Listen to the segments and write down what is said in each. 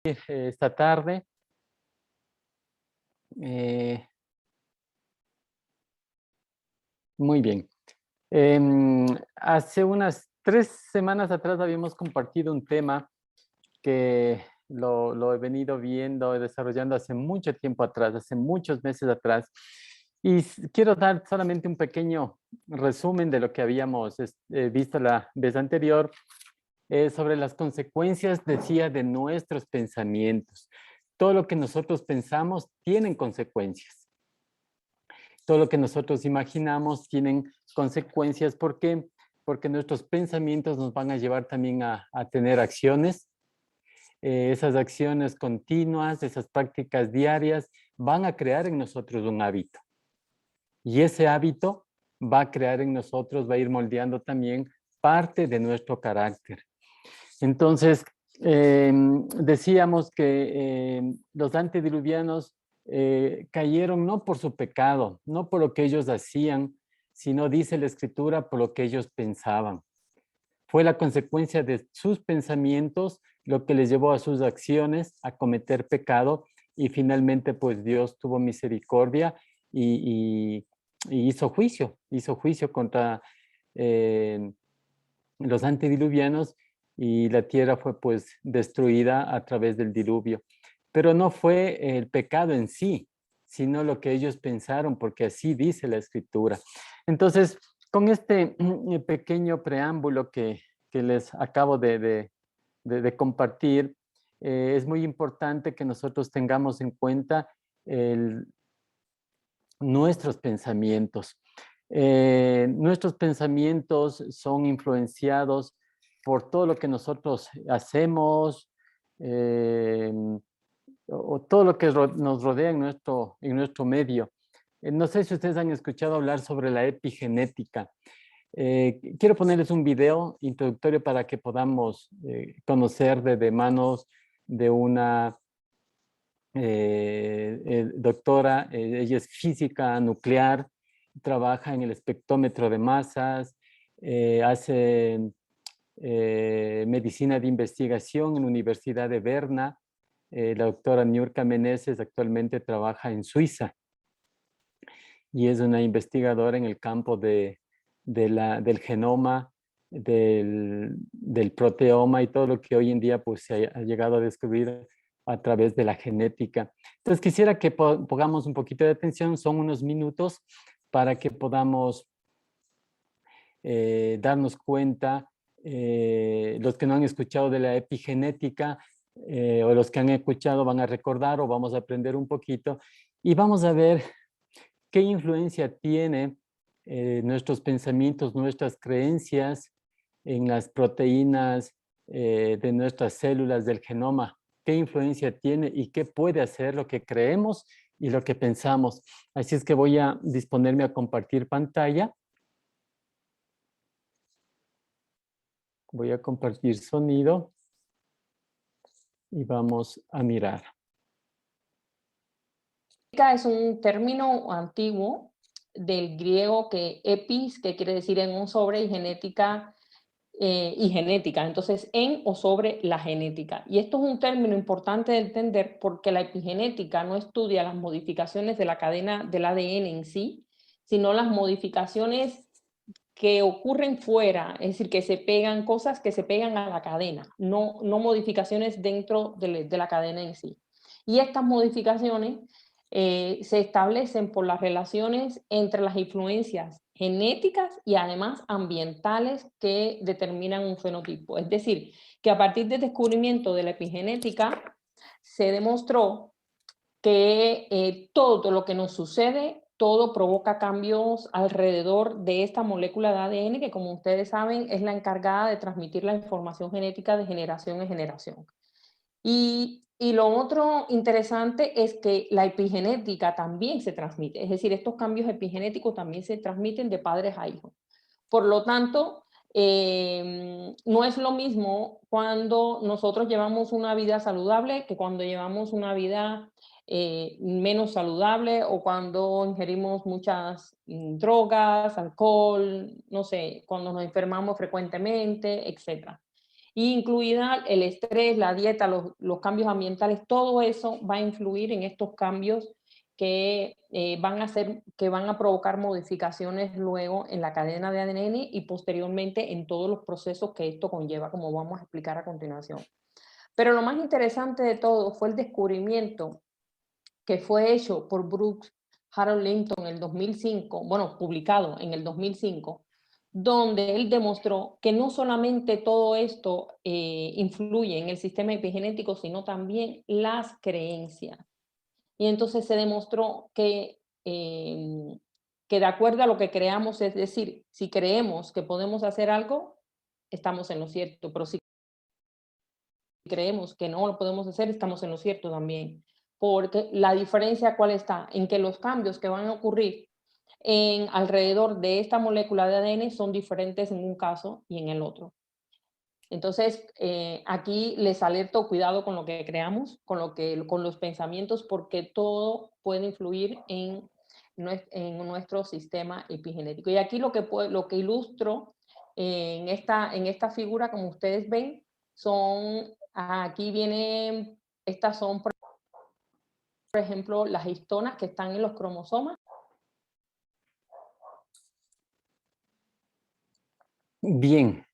esta tarde. Eh, Muy bien. Hace unas 3 semanas atrás habíamos compartido un tema que lo he venido viendo y desarrollando hace mucho tiempo atrás, hace muchos meses atrás. Y quiero dar solamente un pequeño resumen de lo que habíamos visto la vez anterior, sobre las consecuencias, decía, de nuestros pensamientos. Todo lo que nosotros pensamos tienen consecuencias. Todo lo que nosotros imaginamos tienen consecuencias. ¿Por qué? Porque nuestros pensamientos nos van a llevar también a tener acciones. Esas acciones continuas, esas prácticas diarias van a crear en nosotros un hábito. Y ese hábito va a crear en nosotros, va a ir moldeando también parte de nuestro carácter. Entonces, decíamos que los antediluvianos cayeron no por su pecado, no por lo que ellos hacían, sino, dice la Escritura, por lo que ellos pensaban. Fue la consecuencia de sus pensamientos lo que les llevó a sus acciones a cometer pecado, y finalmente pues Dios tuvo misericordia y hizo juicio contra eh, los antediluvianos, y la tierra fue pues destruida a través del diluvio. Pero no fue el pecado en sí, sino lo que ellos pensaron, porque así dice la Escritura. Entonces, con este pequeño preámbulo que les acabo de compartir, es muy importante que nosotros tengamos en cuenta el, nuestros pensamientos. Nuestros pensamientos son influenciados por todo lo que nosotros hacemos, eh, o todo lo que nos rodea en nuestro medio. No sé si ustedes han escuchado hablar sobre la epigenética. Quiero ponerles un video introductorio para que podamos conocer de manos de una doctora. Ella es física nuclear, trabaja en el espectrómetro de masas, hace medicina de investigación en la Universidad de Berna. La doctora Niurka Meneses actualmente trabaja en Suiza y es una investigadora en el campo del genoma, del proteoma y todo lo que hoy en día pues, se ha llegado a descubrir a través de la genética. Entonces quisiera que pongamos un poquito de atención, son unos minutos para que podamos darnos cuenta. Los que no han escuchado de la epigenética, o los que han escuchado van a recordar o vamos a aprender un poquito y vamos a ver qué influencia tiene nuestros pensamientos, nuestras creencias en las proteínas de nuestras células del genoma. ¿Qué influencia tiene y qué puede hacer lo que creemos y lo que pensamos? Así es que voy a disponerme a compartir pantalla. Voy a compartir sonido y vamos a mirar. Es un término antiguo del griego que epis, que quiere decir en un sobre, y genética, entonces en o sobre la genética. Y esto es un término importante de entender porque la epigenética no estudia las modificaciones de la cadena del ADN en sí, sino las modificaciones que ocurren fuera, es decir, que se pegan, cosas que se pegan a la cadena, no modificaciones dentro de la cadena en sí. Y estas modificaciones se establecen por las relaciones entre las influencias genéticas y además ambientales que determinan un fenotipo. Es decir, que a partir del descubrimiento de la epigenética se demostró que todo lo que nos sucede, todo provoca cambios alrededor de esta molécula de ADN que, como ustedes saben, es la encargada de transmitir la información genética de generación en generación. Y lo otro interesante es que la epigenética también se transmite, es decir, estos cambios epigenéticos también se transmiten de padres a hijos. Por lo tanto, no es lo mismo cuando nosotros llevamos una vida saludable que cuando llevamos una vida menos saludable o cuando ingerimos muchas drogas, alcohol, no sé, cuando nos enfermamos frecuentemente, etc. incluida el estrés, la dieta, los cambios ambientales, todo eso va a influir en estos cambios que van a provocar modificaciones luego en la cadena de ADN y posteriormente en todos los procesos que esto conlleva, como vamos a explicar a continuación. Pero lo más interesante de todo fue el descubrimiento que fue hecho por Brooks Harold Linton en el 2005, bueno, publicado en el 2005, donde él demostró que no solamente todo esto influye en el sistema epigenético, sino también las creencias. Y entonces se demostró que de acuerdo a lo que creamos, es decir, si creemos que podemos hacer algo, estamos en lo cierto, pero si creemos que no lo podemos hacer, estamos en lo cierto también. Porque la diferencia, ¿cuál está? En que los cambios que van a ocurrir alrededor de esta molécula de ADN son diferentes en un caso y en el otro. Entonces, aquí les alerto, cuidado con lo que creamos, con los pensamientos, porque todo puede influir en nuestro sistema epigenético. Y aquí lo que ilustro en esta figura, como ustedes ven, aquí vienen, estas son, por ejemplo, las histonas que están en los cromosomas. Bien.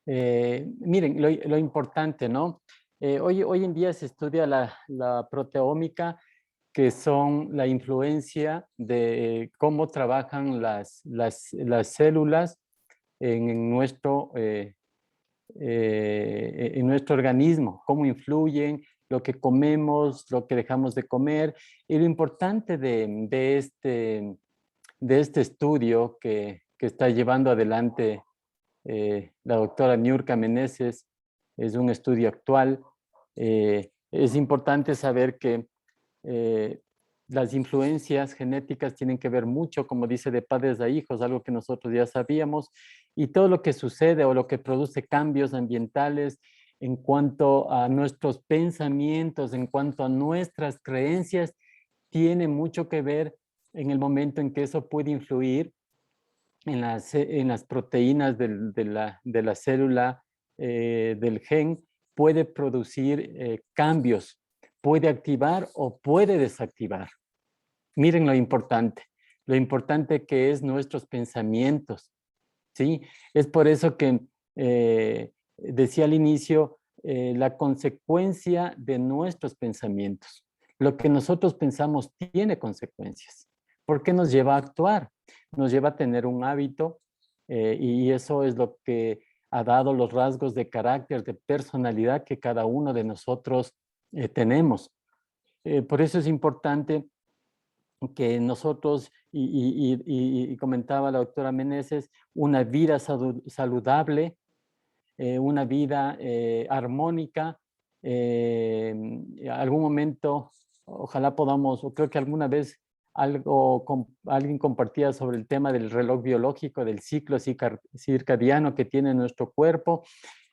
Miren, lo importante, ¿no? Hoy en día se estudia la proteómica, que son la influencia de cómo trabajan las células en nuestro organismo, cómo influyen, lo que comemos, lo que dejamos de comer. Y lo importante de este estudio que está llevando adelante la doctora Niurka Meneses, es un estudio actual. Es importante saber que las influencias genéticas tienen que ver mucho, como dice, de padres a hijos, algo que nosotros ya sabíamos, y todo lo que sucede o lo que produce cambios ambientales en cuanto a nuestros pensamientos, en cuanto a nuestras creencias, tiene mucho que ver en el momento en que eso puede influir en las proteínas de la célula del gen, puede producir cambios, puede activar o puede desactivar. Miren lo importante que es nuestros pensamientos, ¿sí? Es por eso que decía al inicio, la consecuencia de nuestros pensamientos. Lo que nosotros pensamos tiene consecuencias. ¿Por qué nos lleva a actuar? Nos lleva a tener un hábito y eso es lo que ha dado los rasgos de carácter, de personalidad que cada uno de nosotros tenemos. Por eso es importante que nosotros, y comentaba la doctora Meneses, una vida saludable, una vida armónica. Algún momento, ojalá podamos, o creo que alguna vez alguien compartía sobre el tema del reloj biológico, del ciclo circadiano que tiene nuestro cuerpo,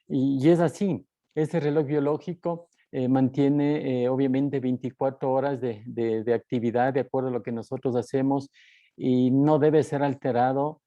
y es así, ese reloj biológico mantiene obviamente 24 horas de actividad de acuerdo a lo que nosotros hacemos y no debe ser alterado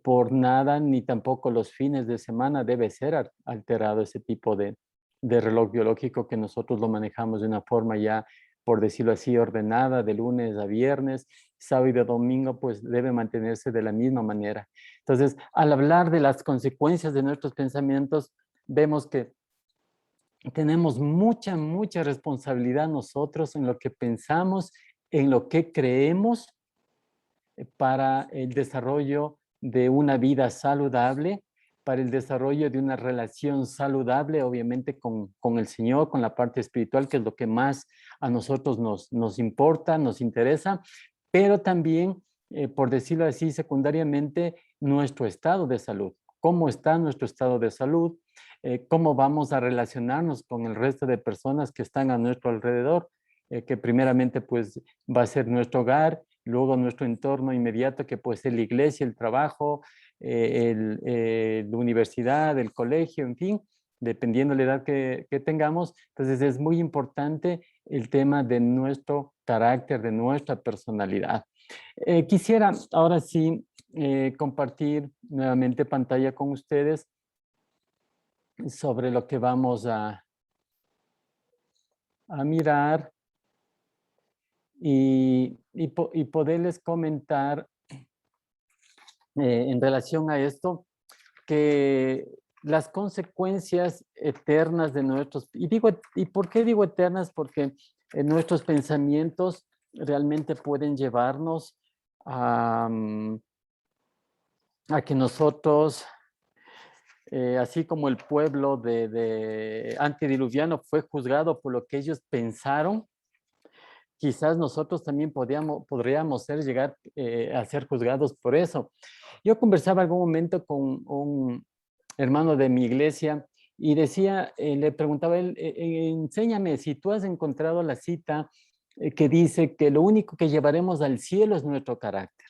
por nada, ni tampoco los fines de semana debe ser alterado ese tipo de reloj biológico que nosotros lo manejamos de una forma ya, por decirlo así, ordenada, de lunes a viernes, sábado y domingo, pues debe mantenerse de la misma manera. Entonces, al hablar de las consecuencias de nuestros pensamientos, vemos que tenemos mucha responsabilidad nosotros en lo que pensamos, en lo que creemos para el desarrollo de una vida saludable, para el desarrollo de una relación saludable, obviamente con el Señor, con la parte espiritual, que es lo que más a nosotros nos importa, nos interesa, pero también, por decirlo así, secundariamente, nuestro estado de salud. ¿Cómo está nuestro estado de salud? ¿Cómo vamos a relacionarnos con el resto de personas que están a nuestro alrededor? Que primeramente pues va a ser nuestro hogar, luego nuestro entorno inmediato, que puede ser la iglesia, el trabajo, la universidad, el colegio, en fin, dependiendo de la edad que tengamos. Entonces es muy importante el tema de nuestro carácter, de nuestra personalidad. Quisiera ahora sí compartir nuevamente pantalla con ustedes sobre lo que vamos a mirar y poderles comentar en relación a esto, que las consecuencias eternas de nuestros, ¿y por qué digo eternas? Porque nuestros pensamientos realmente pueden llevarnos a, a que nosotros, así como el pueblo de antediluviano fue juzgado por lo que ellos pensaron, quizás nosotros también podríamos llegar a ser juzgados por eso. Yo conversaba algún momento con un hermano de mi iglesia y decía, le preguntaba a él, enséñame si tú has encontrado la cita que dice que lo único que llevaremos al cielo es nuestro carácter.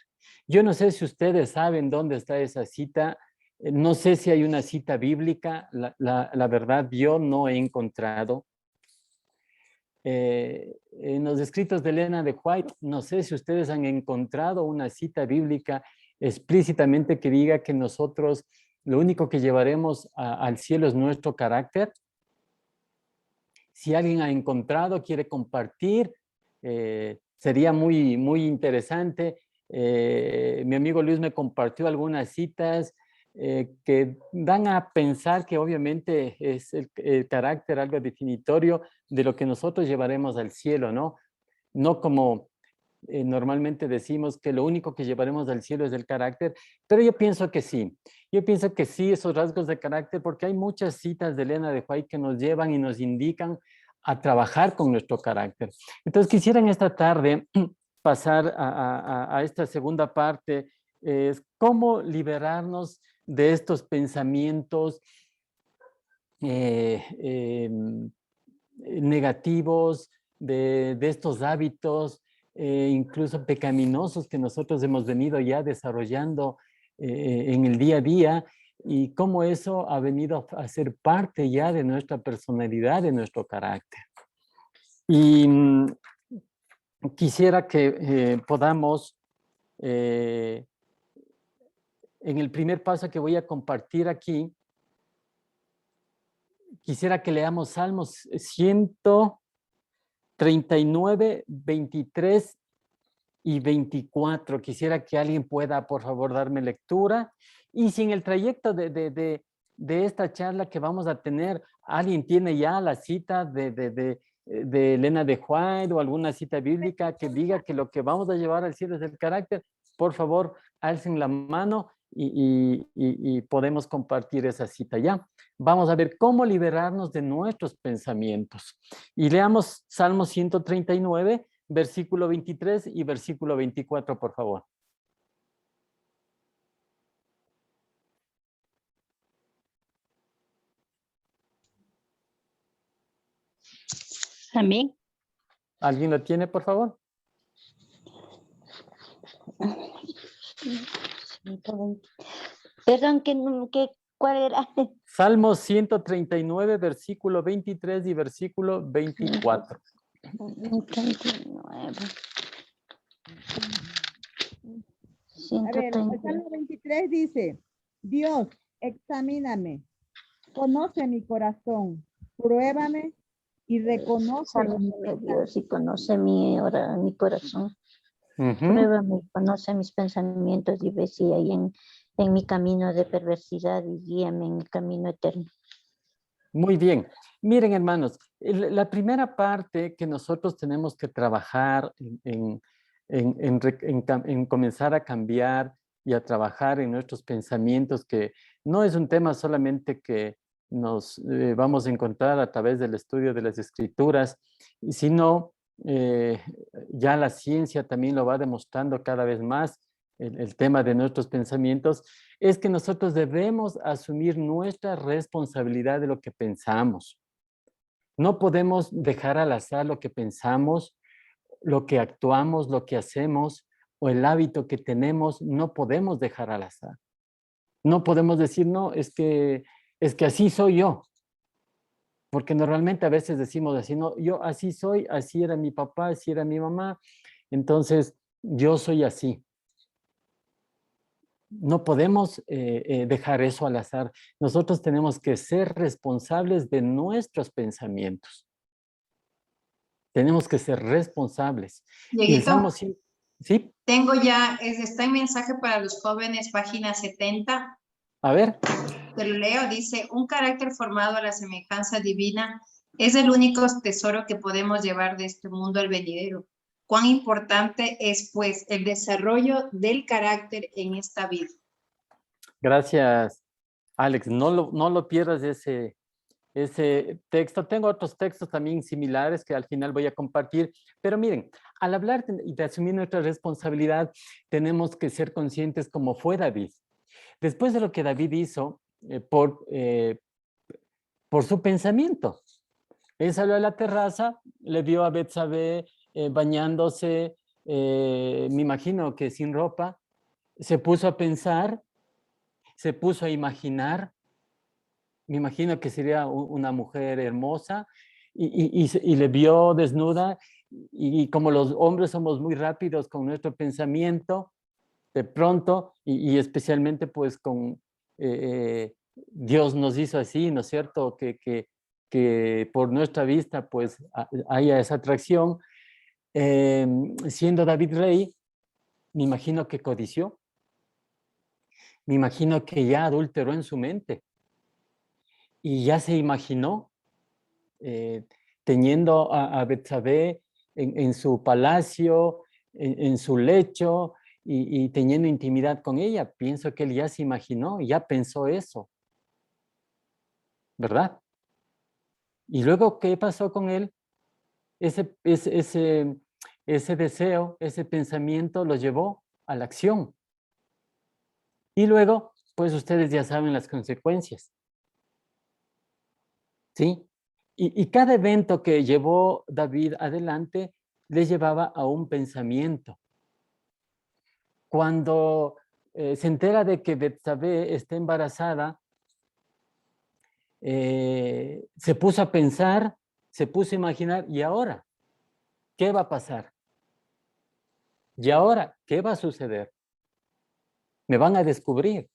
Yo no sé si ustedes saben dónde está esa cita, no sé si hay una cita bíblica, la verdad yo no he encontrado. En los escritos de Elena de White, no sé si ustedes han encontrado una cita bíblica explícitamente que diga que nosotros lo único que llevaremos al cielo es nuestro carácter. Si alguien ha encontrado, quiere compartir, sería muy interesante. Mi amigo Luis me compartió algunas citas que dan a pensar que obviamente es el carácter algo definitorio de lo que nosotros llevaremos al cielo, ¿no? No como normalmente decimos que lo único que llevaremos al cielo es el carácter, pero yo pienso que sí. Yo pienso que sí, esos rasgos de carácter, porque hay muchas citas de Elena de White que nos llevan y nos indican a trabajar con nuestro carácter. Entonces quisiera en esta tarde pasar a esta segunda parte, es cómo liberarnos de estos pensamientos negativos, de estos hábitos, incluso pecaminosos que nosotros hemos venido ya desarrollando en el día a día, y cómo eso ha venido a ser parte ya de nuestra personalidad, de nuestro carácter. Y quisiera que podamos, en el primer paso que voy a compartir aquí, quisiera que leamos Salmos 139, 23 y 24. Quisiera que alguien pueda, por favor, darme lectura. Y si en el trayecto de esta charla que vamos a tener, alguien tiene ya la cita de Elena de White o alguna cita bíblica que diga que lo que vamos a llevar al cielo es el carácter, por favor, alcen la mano y podemos compartir esa cita ya. Vamos a ver cómo liberarnos de nuestros pensamientos. Y leamos Salmo 139, versículo 23 y versículo 24, por favor. Amén. ¿Alguien lo tiene, por favor? Perdón, ¿cuál era? Salmo 139, versículo 23 y versículo 24. 139. A ver, el Salmo 23 dice, Dios, examíname, conoce mi corazón, pruébame y reconoce mi Examíname, Dios, y conoce mi corazón. Pruébame, conoce mis pensamientos y ve si hay en mi camino de perversidad y guíame en el camino eterno. Muy bien. Miren, hermanos, la primera parte que nosotros tenemos que trabajar en comenzar a cambiar y a trabajar en nuestros pensamientos, que no es un tema solamente que nos vamos a encontrar a través del estudio de las escrituras, sino ya la ciencia también lo va demostrando cada vez más, el tema de nuestros pensamientos, es que nosotros debemos asumir nuestra responsabilidad de lo que pensamos. No podemos dejar al azar lo que pensamos, lo que actuamos, lo que hacemos o el hábito que tenemos, no podemos dejar al azar. No podemos decir, no, es que así soy yo. Porque normalmente a veces decimos así, no, yo así soy, así era mi papá, así era mi mamá, entonces yo soy así. no podemos dejar eso al azar. Nosotros tenemos que ser responsables de nuestros pensamientos. Tenemos que ser responsables. Dieguito, ¿sí? Tengo ya, está en mensaje para los jóvenes, página 70. A ver. Te lo leo, dice, un carácter formado a la semejanza divina es el único tesoro que podemos llevar de este mundo al venidero. Cuán importante es, pues, el desarrollo del carácter en esta vida. Gracias, Alex. No lo pierdas ese texto. Tengo otros textos también similares que al final voy a compartir. Pero miren, al hablar de asumir nuestra responsabilidad, tenemos que ser conscientes como fue David. Después de lo que David hizo por su pensamiento. Él salió a la terraza, le vio a Betsabé bañándose, me imagino que sin ropa, se puso a pensar, se puso a imaginar, me imagino que sería una mujer hermosa, y le vio desnuda, y como los hombres somos muy rápidos con nuestro pensamiento, de pronto, y especialmente pues con Dios nos hizo así, ¿no es cierto? Que por nuestra vista pues haya esa atracción. Siendo David rey, me imagino que codició, me imagino que ya adulteró en su mente y ya se imaginó teniendo a Betsabé en su palacio, en su lecho, y teniendo intimidad con ella. Pienso que él ya se imaginó, ya pensó eso, ¿verdad? Y luego, ¿qué pasó con él? Ese deseo, ese pensamiento lo llevó a la acción. Y luego, pues ustedes ya saben las consecuencias. ¿Sí? Y cada evento que llevó David adelante le llevaba a un pensamiento. Cuando se entera de que Betsabé está embarazada, se puso a pensar, se puso a imaginar, ¿y ahora qué va a pasar? ¿Y ahora qué va a suceder? Me van a descubrir.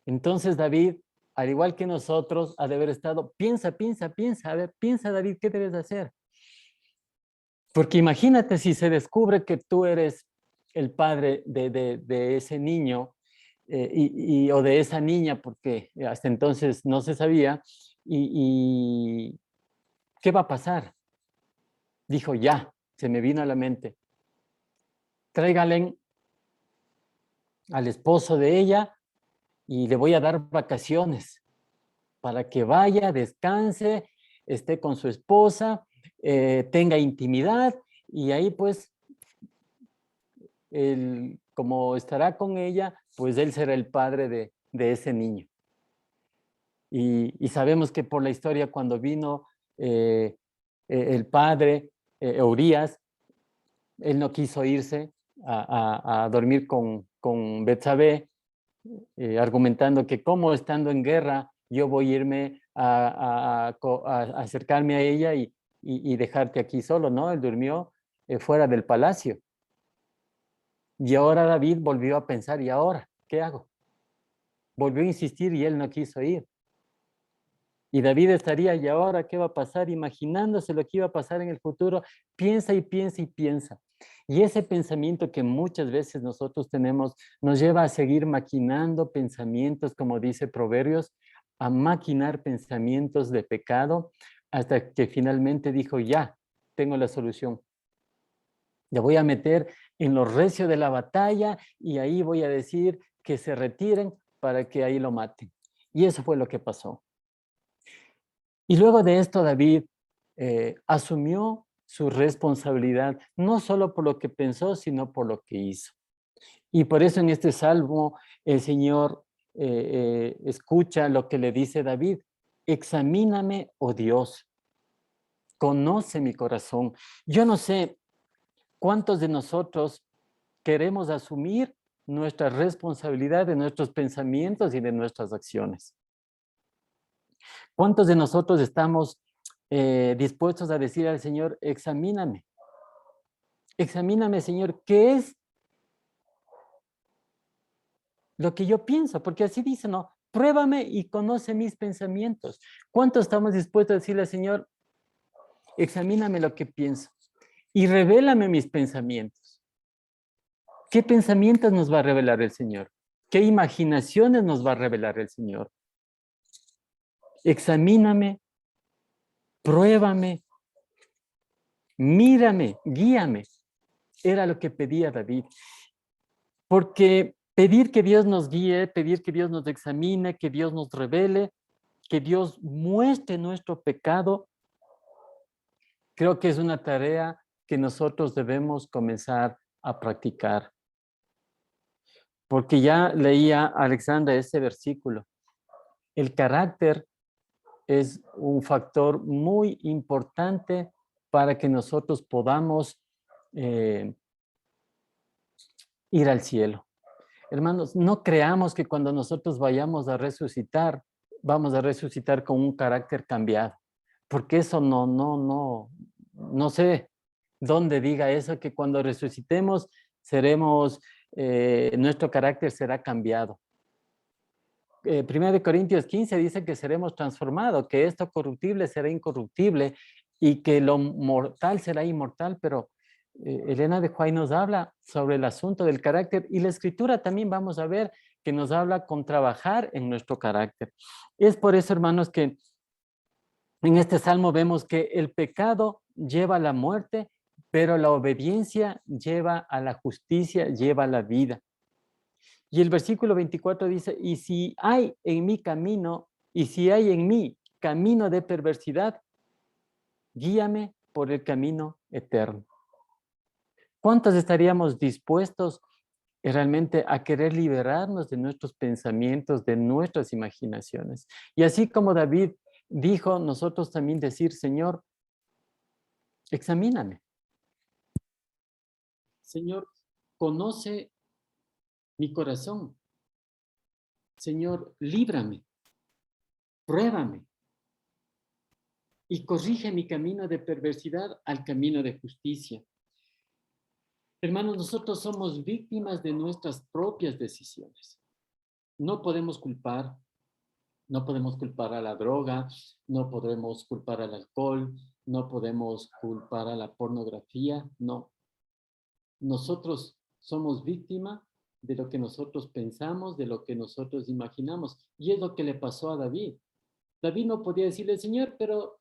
Entonces David, al igual que nosotros, ha de haber estado, piensa, a ver, piensa David, ¿qué debes hacer? Porque imagínate si se descubre que tú eres el padre de ese niño o de esa niña, porque hasta entonces no se sabía, y ¿qué va a pasar? Dijo, ya, se me vino a la mente. Tráigale al esposo de ella y le voy a dar vacaciones para que vaya, descanse, esté con su esposa, tenga intimidad, y ahí pues, como estará con ella, pues él será el padre de ese niño. Y sabemos que por la historia, cuando vino el padre, Urías, él no quiso irse a dormir con Betsabé, argumentando que como estando en guerra yo voy a irme a acercarme a ella y dejarte aquí solo, ¿no? Él durmió fuera del palacio. Y ahora David volvió a pensar, ¿y ahora qué hago? Volvió a insistir y él no quiso ir. Y David estaría, ¿y ahora qué va a pasar? Imaginándose lo que iba a pasar en el futuro, piensa y piensa y piensa. Y ese pensamiento que muchas veces nosotros tenemos nos lleva a seguir maquinando pensamientos, como dice Proverbios, a maquinar pensamientos de pecado, hasta que finalmente dijo, ya, tengo la solución. Le voy a meter en lo recio de la batalla y ahí voy a decir que se retiren para que ahí lo maten. Y eso fue lo que pasó. Y luego de esto David asumió su responsabilidad, no solo por lo que pensó, sino por lo que hizo. Y por eso en este salmo el Señor escucha lo que le dice David: examíname, oh Dios, conoce mi corazón. Yo no sé cuántos de nosotros queremos asumir nuestra responsabilidad de nuestros pensamientos y de nuestras acciones. ¿Cuántos de nosotros estamos dispuestos a decir al Señor, examíname? Examíname, Señor, ¿qué es lo que yo pienso, porque así dice, ¿no? Pruébame y conoce mis pensamientos. ¿Cuánto estamos dispuestos a decirle al Señor, examíname lo que pienso y revélame mis pensamientos? ¿Qué pensamientos nos va a revelar el Señor? ¿Qué imaginaciones nos va a revelar el Señor? Examíname, pruébame, mírame, guíame. Era lo que pedía David. Porque pedir que Dios nos guíe, pedir que Dios nos examine, que Dios nos revele, que Dios muestre nuestro pecado, creo que es una tarea que nosotros debemos comenzar a practicar. Porque ya leía Alexandra ese versículo. El carácter es un factor muy importante para que nosotros podamos ir al cielo. Hermanos, no creamos que cuando nosotros vayamos a resucitar, vamos a resucitar con un carácter cambiado. Porque eso no sé dónde diga eso, que cuando resucitemos seremos, nuestro carácter será cambiado. 1 Corintios 15 dice que seremos transformados, que esto corruptible será incorruptible y que lo mortal será inmortal, pero Elena de Huay nos habla sobre el asunto del carácter y la escritura también vamos a ver que nos habla con trabajar en nuestro carácter. Es por eso, hermanos, que en este salmo vemos que el pecado lleva a la muerte, pero la obediencia lleva a la justicia, lleva a la vida. Y el versículo 24 dice, y si hay en mí camino, y si hay en mí camino de perversidad, guíame por el camino eterno. ¿Cuántos estaríamos dispuestos realmente a querer liberarnos de nuestros pensamientos, de nuestras imaginaciones? Y así como David dijo, nosotros también decir, Señor, examíname. Señor, conoce mi corazón. Señor, líbrame, pruébame y corrige mi camino de perversidad al camino de justicia. Hermanos, nosotros somos víctimas de nuestras propias decisiones. No podemos culpar a la droga, no podemos culpar al alcohol, no podemos culpar a la pornografía, no. Nosotros somos víctimas de lo que nosotros pensamos, de lo que nosotros imaginamos. Y es lo que le pasó a David. David no podía decirle, Señor, pero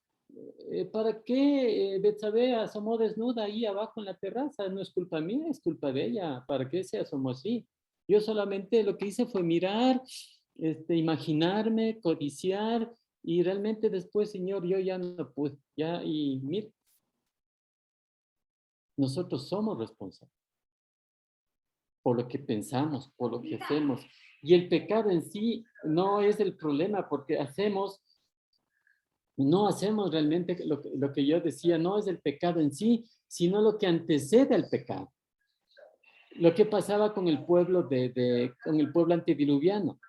¿para qué Betsabé asomó desnuda ahí abajo en la terraza? No es culpa mía, es culpa de ella. ¿Para qué se asomó así? Yo solamente lo que hice fue mirar, imaginarme, codiciar, y realmente después, Señor, yo ya no pude. Y mira, nosotros somos responsables por lo que pensamos, por lo que hacemos. Y el pecado en sí no es el problema, porque no hacemos realmente lo que yo decía, no es el pecado en sí, sino lo que antecede al pecado. Lo que pasaba con el pueblo con el pueblo antediluviano.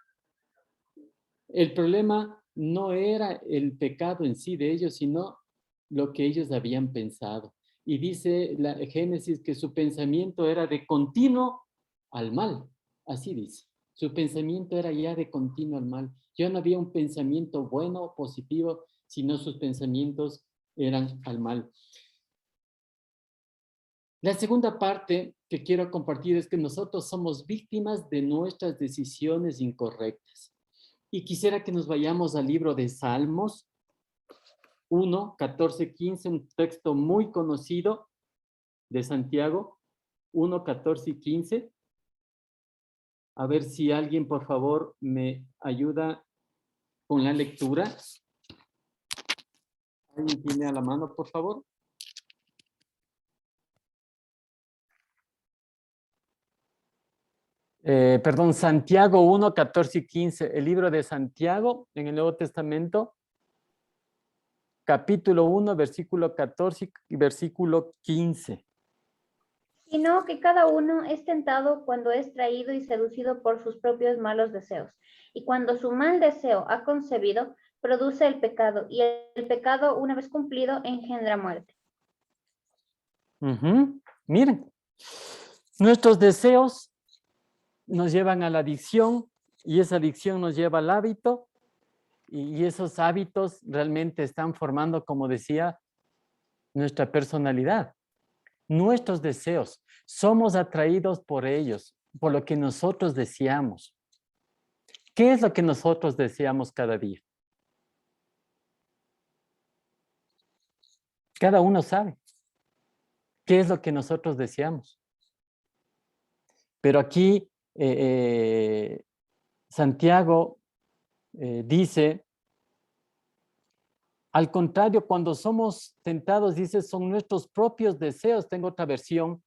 El problema no era el pecado en sí de ellos, sino lo que ellos habían pensado. Y dice la Génesis que su pensamiento era de continuo al mal. Así dice. Su pensamiento era ya de continuo al mal. Ya no había un pensamiento bueno, positivo, sino sus pensamientos eran al mal. La segunda parte que quiero compartir es que nosotros somos víctimas de nuestras decisiones incorrectas. Y quisiera que nos vayamos al libro de Salmos 1, 14, 15, un texto muy conocido de Santiago, 1, 14 y 15. A ver si alguien, por favor, me ayuda con la lectura. ¿Alguien tiene a la mano, por favor? Perdón, Santiago 1, 14 y 15. El libro de Santiago en el Nuevo Testamento, capítulo 1, versículo 14 y versículo 15. Sino que cada uno es tentado cuando es traído y seducido por sus propios malos deseos. Y cuando su mal deseo ha concebido, produce el pecado. Y el pecado, una vez cumplido, engendra muerte. Miren, nuestros deseos nos llevan a la adicción y esa adicción nos lleva al hábito y esos hábitos realmente están formando, como decía, nuestra personalidad, nuestros deseos. Somos atraídos por ellos, por lo que nosotros deseamos. ¿Qué es lo que nosotros deseamos cada día? Cada uno sabe qué es lo que nosotros deseamos. Pero aquí Santiago dice, al contrario, cuando somos tentados, dice, son nuestros propios deseos. Tengo otra versión.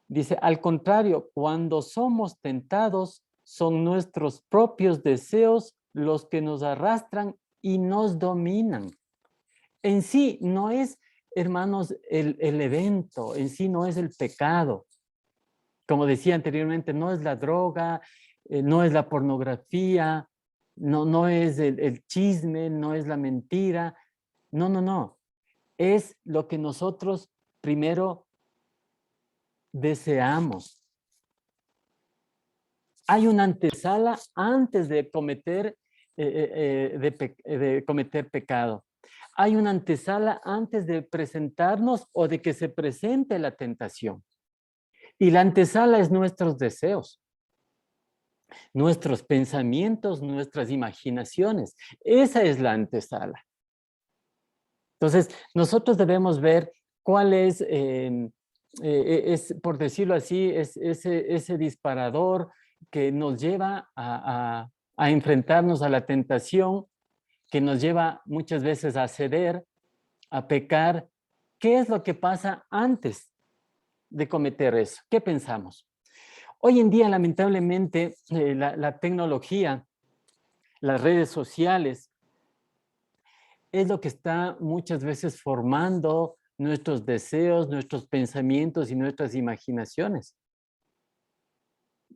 Dice, al contrario, cuando somos tentados, son nuestros propios deseos los que nos arrastran y nos dominan. En sí no es, hermanos, el evento, en sí no es el pecado. Como decía anteriormente, no es la droga, no es la pornografía, no es el chisme, no es la mentira. No. Es lo que nosotros primero deseamos. Hay una antesala antes de cometer, cometer pecado. Hay una antesala antes de presentarnos o de que se presente la tentación. Y la antesala es nuestros deseos, nuestros pensamientos, nuestras imaginaciones. Esa es la antesala. Entonces, nosotros debemos ver cuál es, por decirlo así, es ese disparador que nos lleva a enfrentarnos a la tentación, que nos lleva muchas veces a ceder, a pecar. ¿Qué es lo que pasa antes de cometer eso? ¿Qué pensamos? Hoy en día, lamentablemente, la tecnología, las redes sociales, es lo que está muchas veces formando nuestros deseos, nuestros pensamientos y nuestras imaginaciones.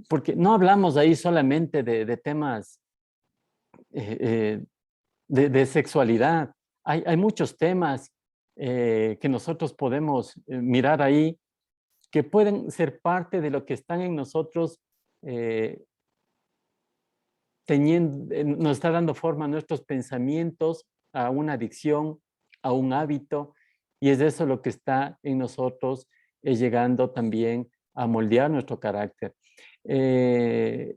Porque no hablamos ahí solamente de temas de sexualidad. Hay muchos temas que nosotros podemos mirar ahí que pueden ser parte de lo que están en nosotros nos está dando forma a nuestros pensamientos, a una adicción, a un hábito, y es eso lo que está en nosotros llegando también a moldear nuestro carácter. En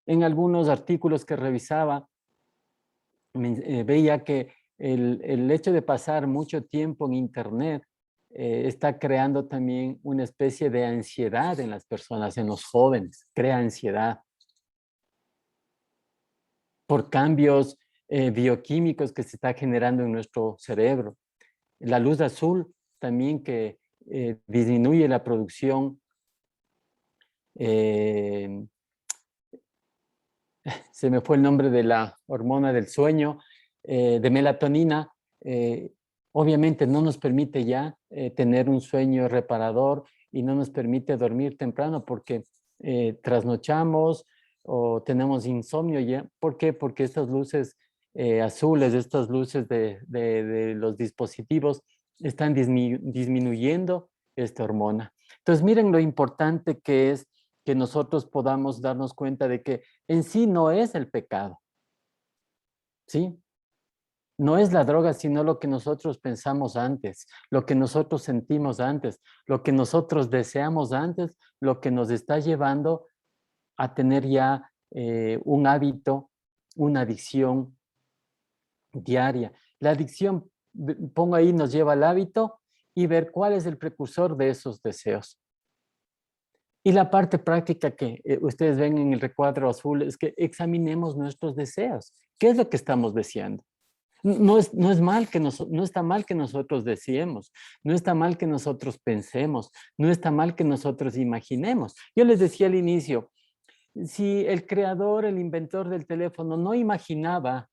algunos artículos que revisaba, veía que el hecho de pasar mucho tiempo en Internet está creando también una especie de ansiedad en las personas, en los jóvenes, crea ansiedad por cambios bioquímicos que se está generando en nuestro cerebro. La luz azul también que disminuye la producción se me fue el nombre de la hormona del sueño, de melatonina, obviamente no nos permite ya tener un sueño reparador y no nos permite dormir temprano porque trasnochamos o tenemos insomnio ya. ¿Por qué? Porque estas luces azules, estas luces de los dispositivos están disminuyendo esta hormona. Entonces miren lo importante que es que nosotros podamos darnos cuenta de que en sí no es el pecado, ¿sí? No es la droga, sino lo que nosotros pensamos antes, lo que nosotros sentimos antes, lo que nosotros deseamos antes, lo que nos está llevando a tener ya un hábito, una adicción diaria. La adicción, pongo ahí, nos lleva al hábito y ver cuál es el precursor de esos deseos. Y la parte práctica que ustedes ven en el recuadro azul es que examinemos nuestros deseos. ¿Qué es lo que estamos deseando? No está mal que nosotros deseemos, no está mal que nosotros pensemos, no está mal que nosotros imaginemos. Yo les decía al inicio, si el creador, el inventor del teléfono no imaginaba,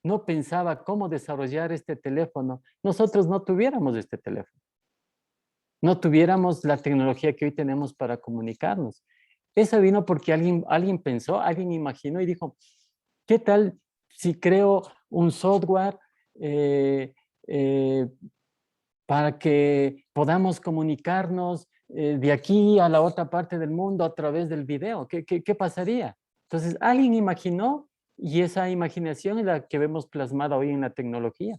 no pensaba cómo desarrollar este teléfono, nosotros no tuviéramos este teléfono. No tuviéramos la tecnología que hoy tenemos para comunicarnos. Eso vino porque alguien pensó, alguien imaginó y dijo, ¿qué tal si creo un software para que podamos comunicarnos de aquí a la otra parte del mundo a través del video. ¿Qué pasaría? Entonces, alguien imaginó y esa imaginación es la que vemos plasmada hoy en la tecnología.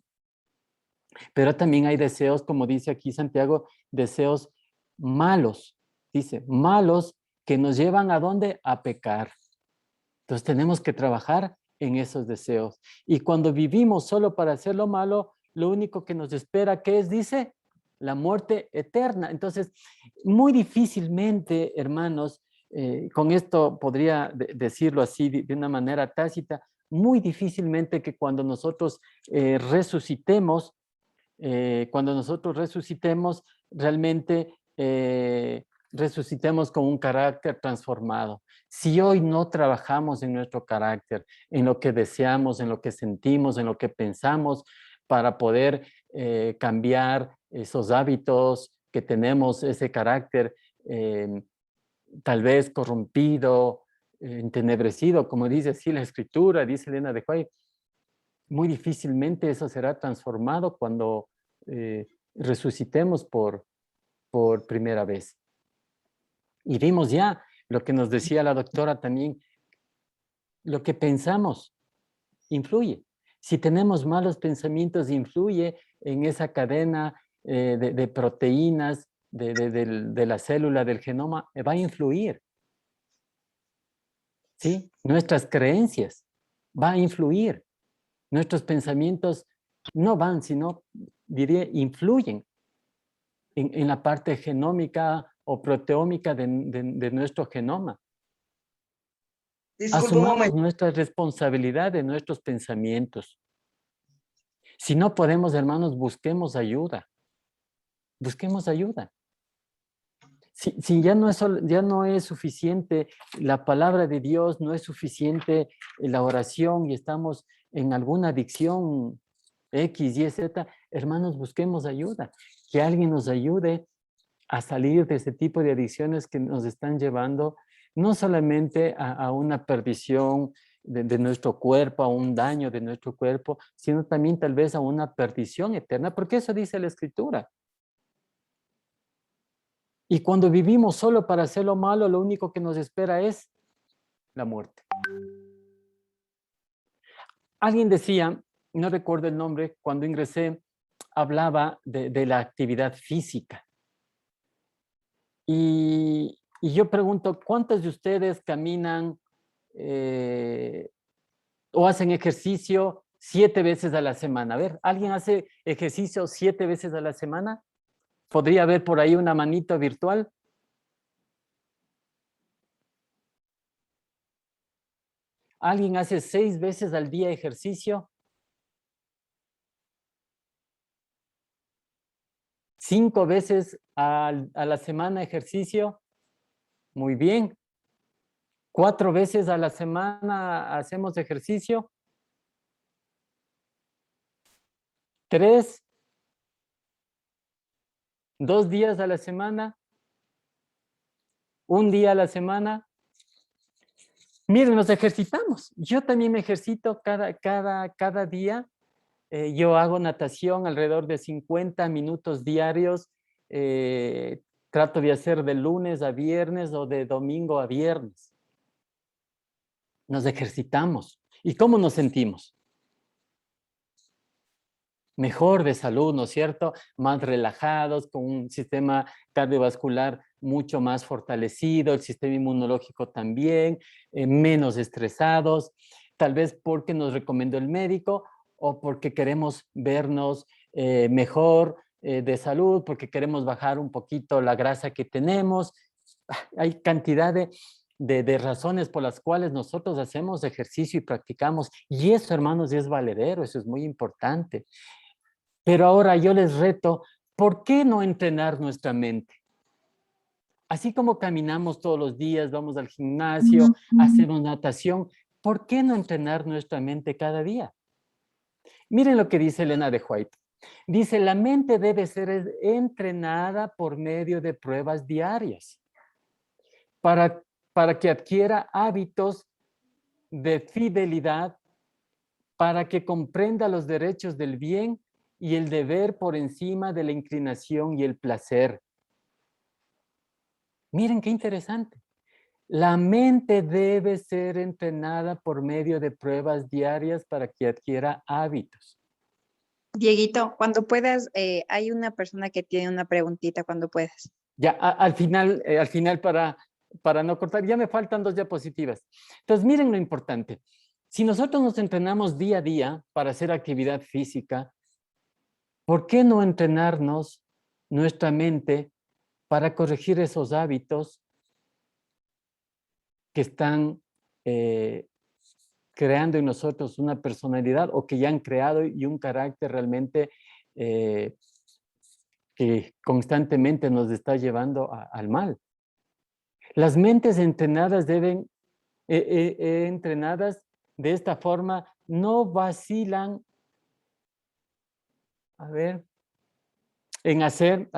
Pero también hay deseos, como dice aquí Santiago, deseos malos. Dice, malos que nos llevan ¿a dónde? A pecar. Entonces tenemos que trabajar en esos deseos. Y cuando vivimos solo para hacer lo malo, lo único que nos espera, ¿qué es? Dice, la muerte eterna. Entonces, muy difícilmente, hermanos, con esto podría decirlo así de una manera tácita, muy difícilmente que cuando nosotros resucitemos, realmente resucitemos con un carácter transformado. Si hoy no trabajamos en nuestro carácter, en lo que deseamos, en lo que sentimos, en lo que pensamos, para poder cambiar esos hábitos que tenemos, ese carácter tal vez corrompido, entenebrecido, como dice así la escritura, dice Elena de White, muy difícilmente eso será transformado cuando resucitemos por primera vez. Y vimos ya lo que nos decía la doctora también, lo que pensamos influye. Si tenemos malos pensamientos, influye en esa cadena de proteínas de la célula, del genoma, va a influir. ¿Sí? Nuestras creencias va a influir. Nuestros pensamientos no van, sino, diría, influyen en la parte genómica o proteómica de nuestro genoma. Asumamos nuestra responsabilidad de nuestros pensamientos. Si no podemos, hermanos, busquemos ayuda. Busquemos ayuda. Si ya no es suficiente la palabra de Dios, no es suficiente la oración y estamos en alguna adicción X, Y, Z, hermanos, busquemos ayuda. Que alguien nos ayude a salir de ese tipo de adicciones que nos están llevando no solamente a una perdición de nuestro cuerpo, a un daño de nuestro cuerpo, sino también tal vez a una perdición eterna, porque eso dice la Escritura. Y cuando vivimos solo para hacer lo malo, lo único que nos espera es la muerte. Alguien decía, no recuerdo el nombre, cuando ingresé, hablaba de la actividad física. Y yo pregunto, ¿cuántos de ustedes caminan o hacen ejercicio 7 veces a la semana? A ver, ¿alguien hace ejercicio 7 veces a la semana? ¿Podría haber por ahí una manito virtual? ¿Alguien hace 6 veces al día ejercicio? 5 veces a la semana ejercicio? Muy bien. 4 veces a la semana hacemos ejercicio. 3. 2 días a la semana. 1 día a la semana. Miren, nos ejercitamos. Yo también me ejercito cada día. Yo hago natación alrededor de 50 minutos diarios. Trato de hacer de lunes a viernes o de domingo a viernes. Nos ejercitamos. ¿Y cómo nos sentimos? Mejor de salud, ¿no es cierto? Más relajados, con un sistema cardiovascular mucho más fortalecido, el sistema inmunológico también, menos estresados, tal vez porque nos recomendó el médico o porque queremos vernos mejor de salud, porque queremos bajar un poquito la grasa que tenemos. Hay cantidad de razones por las cuales nosotros hacemos ejercicio y practicamos. Y eso, hermanos, es valedero, eso es muy importante. Pero ahora yo les reto, ¿por qué no entrenar nuestra mente? Así como caminamos todos los días, vamos al gimnasio, hacemos natación, ¿por qué no entrenar nuestra mente cada día? Miren lo que dice Elena de White. Dice, la mente debe ser entrenada por medio de pruebas diarias para que adquiera hábitos de fidelidad, para que comprenda los derechos del bien y el deber por encima de la inclinación y el placer. Miren qué interesante. La mente debe ser entrenada por medio de pruebas diarias para que adquiera hábitos. Dieguito, cuando puedas, hay una persona que tiene una preguntita cuando puedas. Ya, al final para no cortar, ya me faltan 2 diapositivas. Entonces, miren lo importante. Si nosotros nos entrenamos día a día para hacer actividad física, ¿por qué no entrenarnos nuestra mente para corregir esos hábitos que están creando en nosotros una personalidad o que ya han creado y un carácter realmente que constantemente nos está llevando al mal? Las mentes entrenadas entrenadas de esta forma no vacilan, en hacer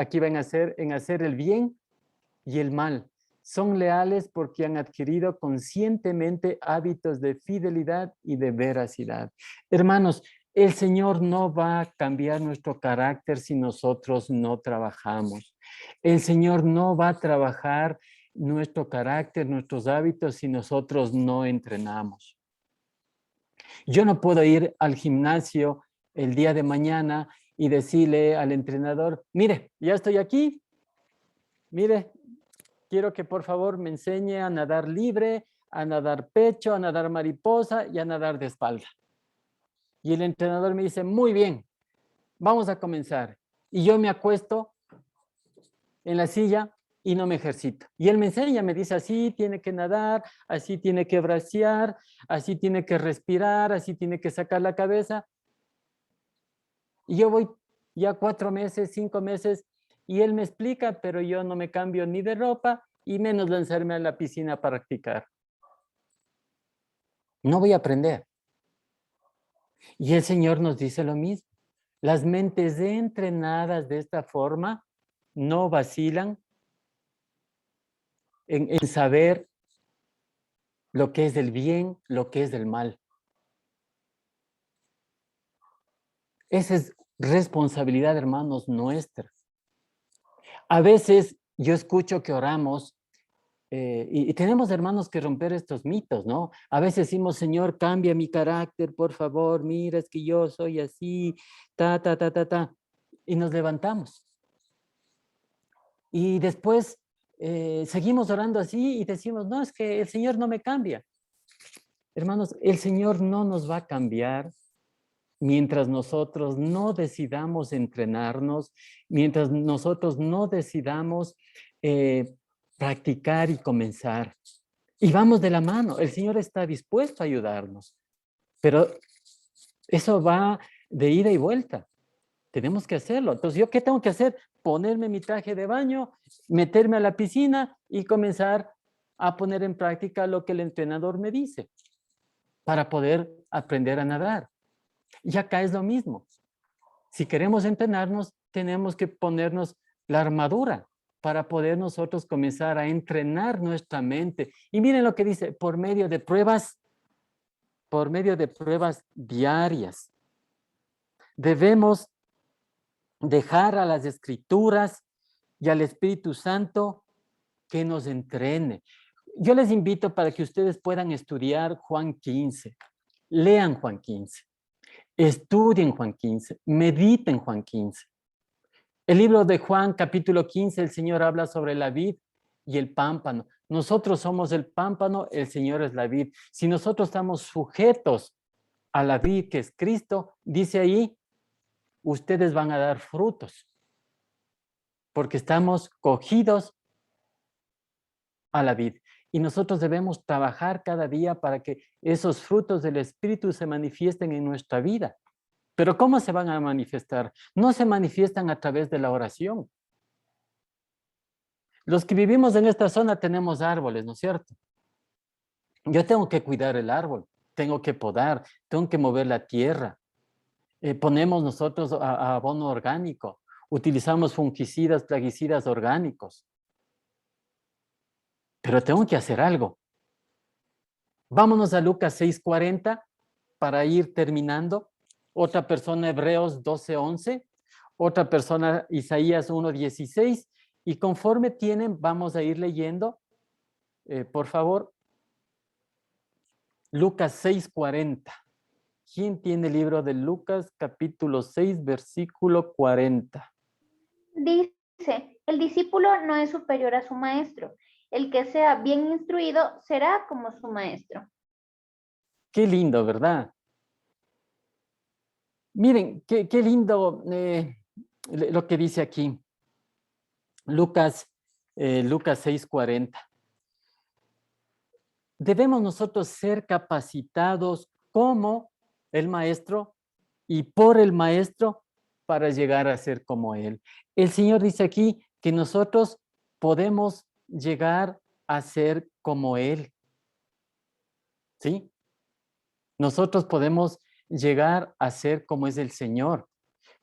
el bien y el mal. Son leales porque han adquirido conscientemente hábitos de fidelidad y de veracidad. Hermanos, el Señor no va a cambiar nuestro carácter si nosotros no trabajamos. El Señor no va a trabajar nuestro carácter, nuestros hábitos si nosotros no entrenamos. Yo no puedo ir al gimnasio el día de mañana y decirle al entrenador, mire, ya estoy aquí, mire, quiero que por favor me enseñe a nadar libre, a nadar pecho, a nadar mariposa y a nadar de espalda. Y el entrenador me dice, muy bien, vamos a comenzar. Y yo me acuesto en la silla y no me ejercito. Y él me enseña, me dice, así tiene que nadar, así tiene que bracear, así tiene que respirar, así tiene que sacar la cabeza. Y yo voy ya 4 meses, 5 meses, y él me explica, pero yo no me cambio ni de ropa y menos lanzarme a la piscina a practicar. No voy a aprender. Y el Señor nos dice lo mismo. Las mentes entrenadas de esta forma no vacilan en saber lo que es del bien, lo que es del mal. Esa es responsabilidad, hermanos, nuestra. A veces yo escucho que oramos y tenemos, hermanos, que romper estos mitos, ¿no? A veces decimos, Señor, cambia mi carácter, por favor, mira, es que yo soy así, y nos levantamos. Y después seguimos orando así y decimos, no, es que el Señor no me cambia. Hermanos, el Señor no nos va a cambiar mientras nosotros no decidamos entrenarnos, mientras nosotros no decidamos practicar y comenzar. Y vamos de la mano, el Señor está dispuesto a ayudarnos, pero eso va de ida y vuelta. Tenemos que hacerlo. Entonces, ¿yo qué tengo que hacer? Ponerme mi traje de baño, meterme a la piscina y comenzar a poner en práctica lo que el entrenador me dice para poder aprender a nadar. Y acá es lo mismo. Si queremos entrenarnos, tenemos que ponernos la armadura para poder nosotros comenzar a entrenar nuestra mente. Y miren lo que dice, por medio de pruebas diarias. Debemos dejar a las Escrituras y al Espíritu Santo que nos entrene. Yo les invito para que ustedes puedan estudiar Juan 15. Lean Juan 15. Estudien Juan 15. Mediten Juan 15. El libro de Juan, capítulo 15, el Señor habla sobre la vid y el pámpano. Nosotros somos el pámpano, el Señor es la vid. Si nosotros estamos sujetos a la vid que es Cristo, dice ahí, ustedes van a dar frutos, porque estamos cogidos a la vid. Y nosotros debemos trabajar cada día para que esos frutos del Espíritu se manifiesten en nuestra vida. Pero ¿cómo se van a manifestar? No se manifiestan a través de la oración. Los que vivimos en esta zona tenemos árboles, ¿no es cierto? Yo tengo que cuidar el árbol, tengo que podar, tengo que mover la tierra. Ponemos nosotros abono orgánico, utilizamos fungicidas, plaguicidas orgánicos. Pero tengo que hacer algo. Vámonos a Lucas 6:40 para ir terminando. Otra persona, Hebreos 12:11. Otra persona, Isaías 1:16. Y conforme tienen, vamos a ir leyendo, por favor, Lucas 6:40. ¿Quién tiene el libro de Lucas, capítulo 6, versículo 40? Dice, el discípulo no es superior a su maestro. El que sea bien instruido será como su maestro. Qué lindo, ¿verdad? Miren, qué lindo lo que dice aquí. Lucas 6:40. Debemos nosotros ser capacitados como el maestro y por el maestro para llegar a ser como él. El Señor dice aquí que nosotros podemos llegar a ser como él. ¿Sí? Nosotros podemos llegar a ser como es el Señor.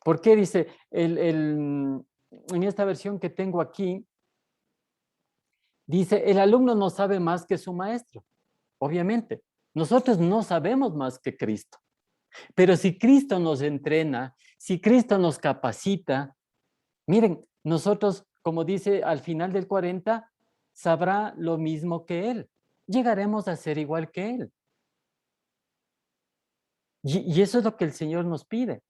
¿Por qué dice? En esta versión que tengo aquí, dice, el alumno no sabe más que su maestro. Obviamente, nosotros no sabemos más que Cristo. Pero si Cristo nos entrena, si Cristo nos capacita, miren, nosotros, como dice al final del 40, sabrá lo mismo que Él. Llegaremos a ser igual que Él. Y eso es lo que el Señor nos pide,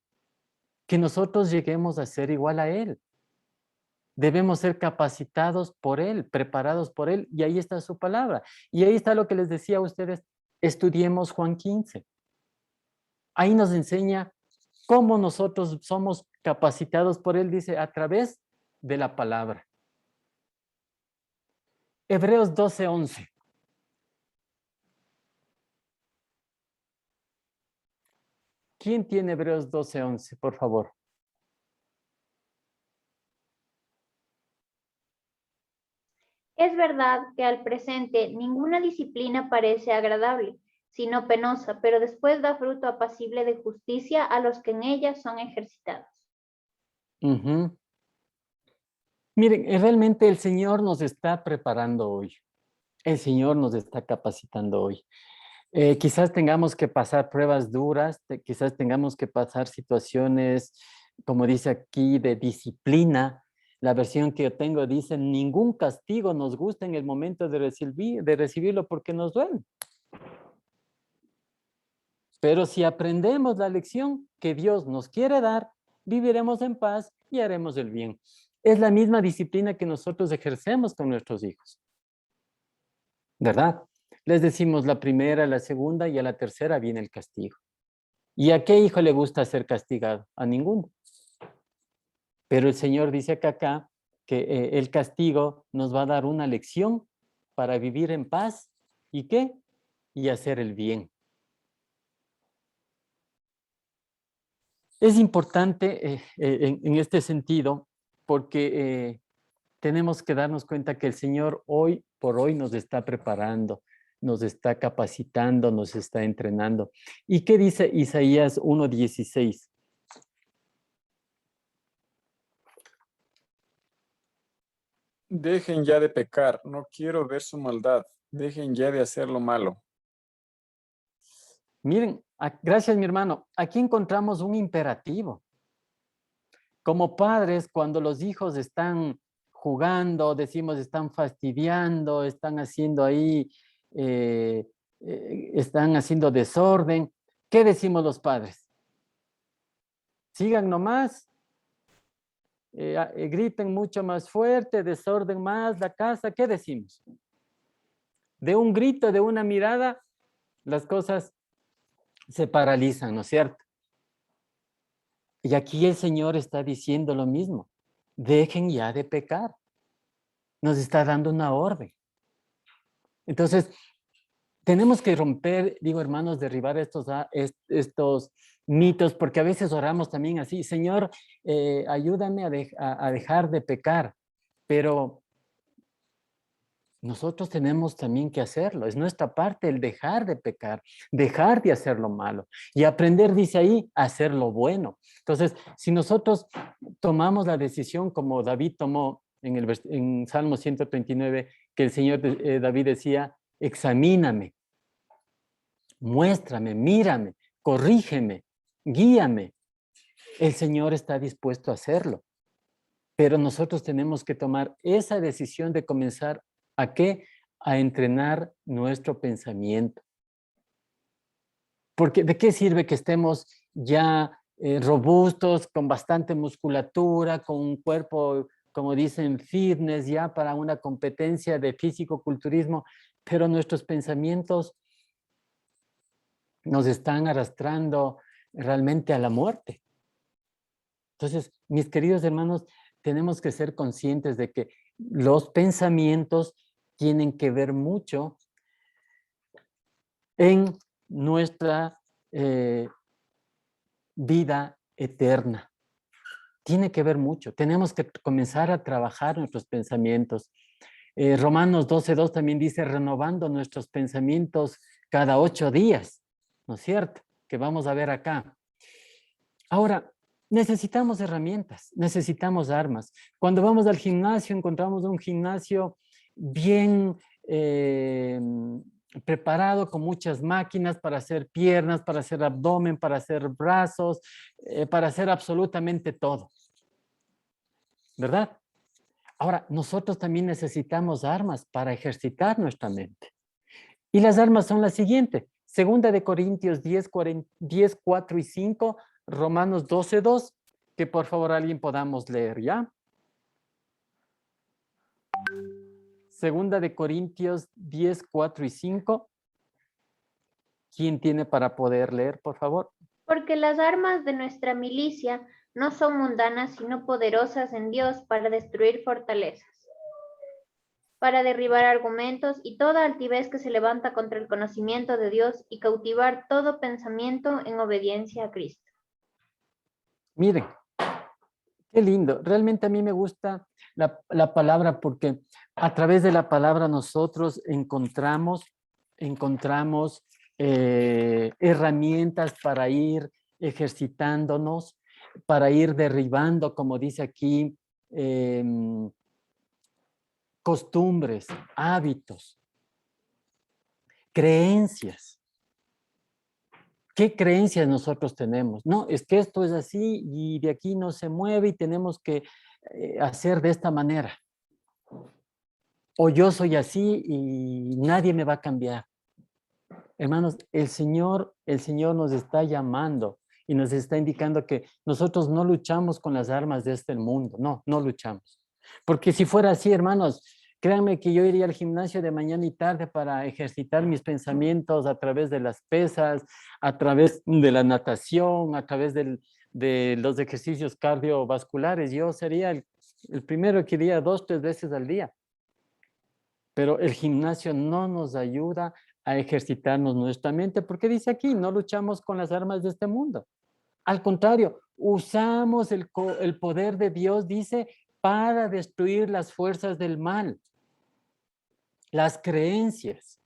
que nosotros lleguemos a ser igual a Él. Debemos ser capacitados por Él, preparados por Él, y ahí está su palabra. Y ahí está lo que les decía a ustedes, estudiemos Juan 15. Ahí nos enseña cómo nosotros somos capacitados por Él, dice, a través de la palabra. Hebreos 12:11. ¿Quién tiene Hebreos 12:11, por favor? Es verdad que al presente ninguna disciplina parece agradable, sino penosa, pero después da fruto apacible de justicia a los que en ella son ejercitados. Miren, realmente el Señor nos está preparando hoy. El Señor nos está capacitando hoy. Quizás tengamos que pasar pruebas duras, quizás tengamos que pasar situaciones, como dice aquí, de disciplina. La versión que yo tengo dice, ningún castigo nos gusta en el momento de recibirlo porque nos duele. Pero si aprendemos la lección que Dios nos quiere dar, viviremos en paz y haremos el bien. Es la misma disciplina que nosotros ejercemos con nuestros hijos. ¿Verdad? Les decimos la primera, la segunda y a la tercera viene el castigo. ¿Y a qué hijo le gusta ser castigado? A ninguno. Pero el Señor dice acá que el castigo nos va a dar una lección para vivir en paz. ¿Y qué? Y hacer el bien. Es importante en este sentido porque tenemos que darnos cuenta que el Señor hoy por hoy nos está preparando, nos está capacitando, nos está entrenando. ¿Y qué dice Isaías 1:16? Dejen ya de pecar, no quiero ver su maldad, dejen ya de hacer lo malo. Miren, gracias mi hermano, aquí encontramos un imperativo. Como padres, cuando los hijos están jugando, decimos, están fastidiando, están haciendo ahí, están haciendo desorden, ¿qué decimos los padres? Sigan nomás, griten mucho más fuerte, desorden más la casa, ¿qué decimos? De un grito, de una mirada, las cosas se paralizan, ¿no es cierto? Y aquí el Señor está diciendo lo mismo. Dejen ya de pecar. Nos está dando una orden. Entonces, tenemos que romper, digo hermanos, derribar estos mitos, porque a veces oramos también así, Señor, ayúdame a dejar de pecar, pero nosotros tenemos también que hacerlo, es nuestra parte el dejar de pecar, dejar de hacer lo malo y aprender, dice ahí, a hacer lo bueno. Entonces, si nosotros tomamos la decisión como David tomó en Salmo 139, que el Señor David decía, examíname, muéstrame, mírame, corrígeme, guíame. El Señor está dispuesto a hacerlo. Pero nosotros tenemos que tomar esa decisión de comenzar ¿a qué? A entrenar nuestro pensamiento. Porque ¿de qué sirve que estemos ya robustos, con bastante musculatura, con un cuerpo, como dicen, fitness ya para una competencia de físico-culturismo, pero nuestros pensamientos nos están arrastrando realmente a la muerte? Entonces, mis queridos hermanos, tenemos que ser conscientes de que los pensamientos tienen que ver mucho en nuestra vida eterna. Tiene que ver mucho. Tenemos que comenzar a trabajar nuestros pensamientos. Romanos 12:2 también dice, renovando nuestros pensamientos cada 8 días, ¿no es cierto? Que vamos a ver acá. Ahora, necesitamos herramientas, necesitamos armas. Cuando vamos al gimnasio, encontramos un gimnasio bien preparado con muchas máquinas para hacer piernas, para hacer abdomen, para hacer brazos, para hacer absolutamente todo. ¿Verdad? Ahora, nosotros también necesitamos armas para ejercitar nuestra mente. Y las armas son las siguientes. Segunda de Corintios 10, 4 y 5, Romanos 12:2, que por favor alguien podamos leer, ¿ya? Segunda de Corintios 10, 4 y 5. ¿Quién tiene para poder leer, por favor? Porque las armas de nuestra milicia no son mundanas, sino poderosas en Dios para destruir fortalezas, para derribar argumentos y toda altivez que se levanta contra el conocimiento de Dios y cautivar todo pensamiento en obediencia a Cristo. Miren, qué lindo. Realmente a mí me gusta la palabra porque a través de la palabra nosotros encontramos herramientas para ir ejercitándonos, para ir derribando, como dice aquí, costumbres, hábitos, creencias. ¿Qué creencias nosotros tenemos? No, es que esto es así y de aquí no se mueve y tenemos que hacer de esta manera. O yo soy así y nadie me va a cambiar. Hermanos, el Señor nos está llamando y nos está indicando que nosotros no luchamos con las armas de este mundo. No luchamos. Porque si fuera así, hermanos, créanme que yo iría al gimnasio de mañana y tarde para ejercitar mis pensamientos a través de las pesas, a través de la natación, a través de los ejercicios cardiovasculares. Yo sería el primero que iría 2, 3 veces al día. Pero el gimnasio no nos ayuda a ejercitarnos nuestra mente, porque dice aquí, no luchamos con las armas de este mundo. Al contrario, usamos el poder de Dios, dice, para destruir las fuerzas del mal, las creencias.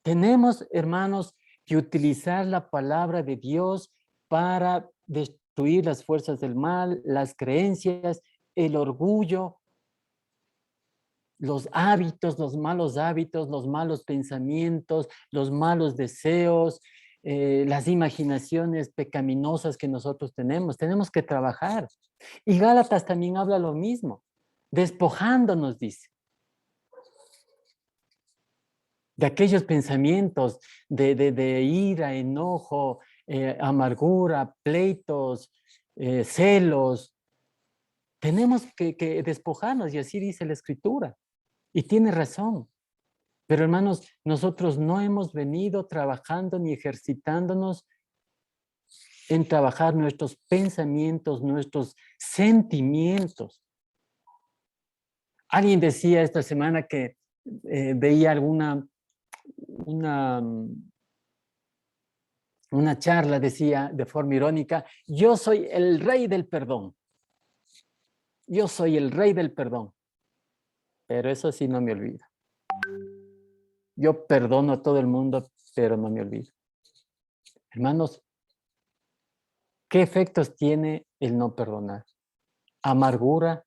Tenemos, hermanos, que utilizar la palabra de Dios para destruir las fuerzas del mal, las creencias, el orgullo, los hábitos, los malos pensamientos, los malos deseos, las imaginaciones pecaminosas que nosotros tenemos. Tenemos que trabajar. Y Gálatas también habla lo mismo, despojándonos, dice, de aquellos pensamientos de ira, enojo, amargura, pleitos, celos. Tenemos que despojarnos, y así dice la Escritura. Y tiene razón. Pero hermanos, nosotros no hemos venido trabajando ni ejercitándonos en trabajar nuestros pensamientos, nuestros sentimientos. Alguien decía esta semana que veía una charla, decía de forma irónica, yo soy el rey del perdón. Yo soy el rey del perdón. Pero eso sí no me olvido. Yo perdono a todo el mundo, pero no me olvido. Hermanos, ¿qué efectos tiene el no perdonar? Amargura,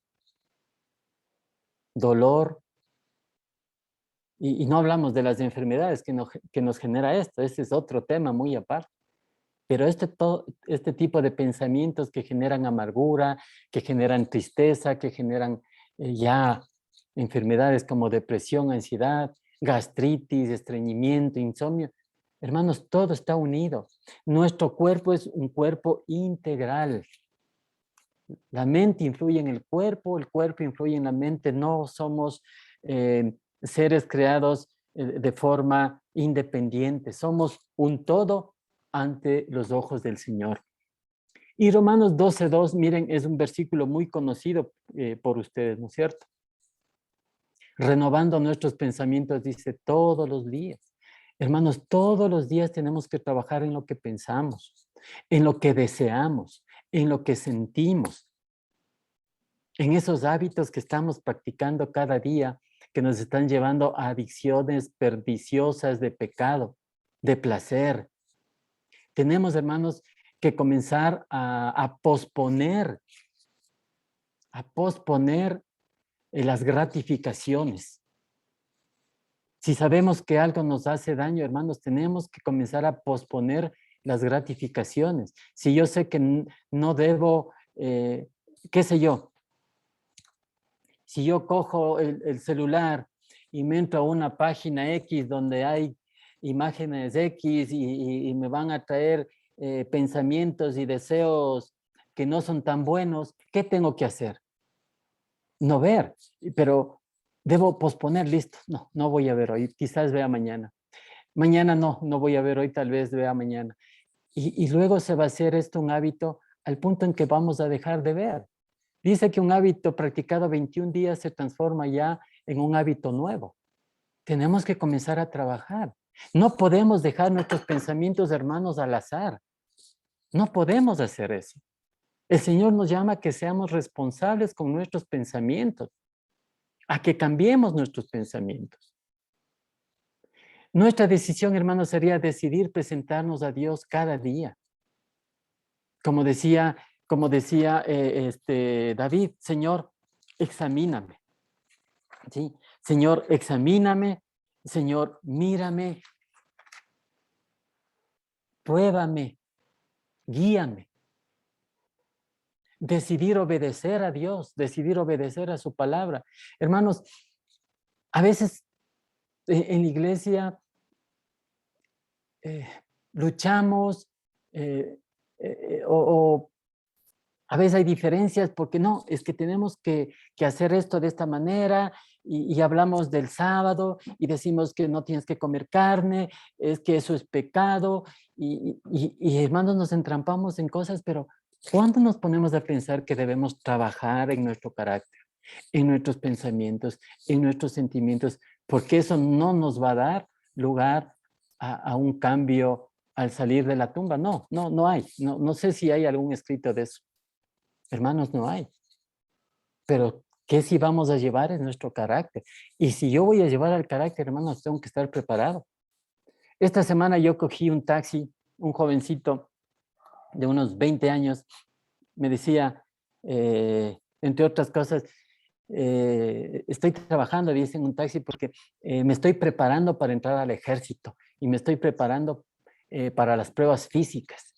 dolor, y no hablamos de las enfermedades que nos genera esto. Este es otro tema muy aparte. Pero este tipo de pensamientos que generan amargura, que generan tristeza, que generan ya enfermedades como depresión, ansiedad, gastritis, estreñimiento, insomnio, hermanos, todo está unido. Nuestro cuerpo es un cuerpo integral. La mente influye en el cuerpo influye en la mente. No somos seres creados de forma independiente. Somos un todo ante los ojos del Señor. Y Romanos 12:2, miren, es un versículo muy conocido por ustedes, ¿no es cierto? Renovando nuestros pensamientos, dice, todos los días. Hermanos, todos los días tenemos que trabajar en lo que pensamos, en lo que deseamos, en lo que sentimos, en esos hábitos que estamos practicando cada día, que nos están llevando a adicciones perniciosas de pecado, de placer. Tenemos, hermanos, que comenzar a posponer las gratificaciones. Si sabemos que algo nos hace daño, hermanos, tenemos que comenzar a posponer las gratificaciones. Si yo sé que no debo, qué sé yo, si yo cojo el celular y me entro a una página X donde hay imágenes X y me van a traer pensamientos y deseos que no son tan buenos, ¿qué tengo que hacer? No ver, pero debo posponer, listo. No voy a ver hoy, quizás vea mañana. Mañana no voy a ver hoy, tal vez vea mañana. Y luego se va a hacer esto un hábito al punto en que vamos a dejar de ver. Dice que un hábito practicado 21 días se transforma ya en un hábito nuevo. Tenemos que comenzar a trabajar. No podemos dejar nuestros pensamientos, hermanos, al azar. No podemos hacer eso. El Señor nos llama a que seamos responsables con nuestros pensamientos, a que cambiemos nuestros pensamientos. Nuestra decisión, hermanos, sería decidir presentarnos a Dios cada día. Como decía David, Señor, examíname. ¿Sí? Señor, examíname. Señor, mírame. Pruébame. Guíame. Decidir obedecer a Dios, decidir obedecer a su palabra. Hermanos, a veces en la iglesia luchamos o a veces hay diferencias porque no, es que tenemos que hacer esto de esta manera y hablamos del sábado y decimos que no tienes que comer carne, es que eso es pecado y hermanos nos entrampamos en cosas, pero ¿cuándo nos ponemos a pensar que debemos trabajar en nuestro carácter, en nuestros pensamientos, en nuestros sentimientos? Porque eso no nos va a dar lugar a un cambio al salir de la tumba. No hay. No sé si hay algún escrito de eso. Hermanos, no hay. Pero ¿qué si vamos a llevar en nuestro carácter? Y si yo voy a llevar al carácter, hermanos, tengo que estar preparado. Esta semana yo cogí un taxi, un jovencito de unos 20 años, me decía, entre otras cosas, estoy trabajando, dice, en un taxi porque me estoy preparando para entrar al ejército y me estoy preparando para las pruebas físicas.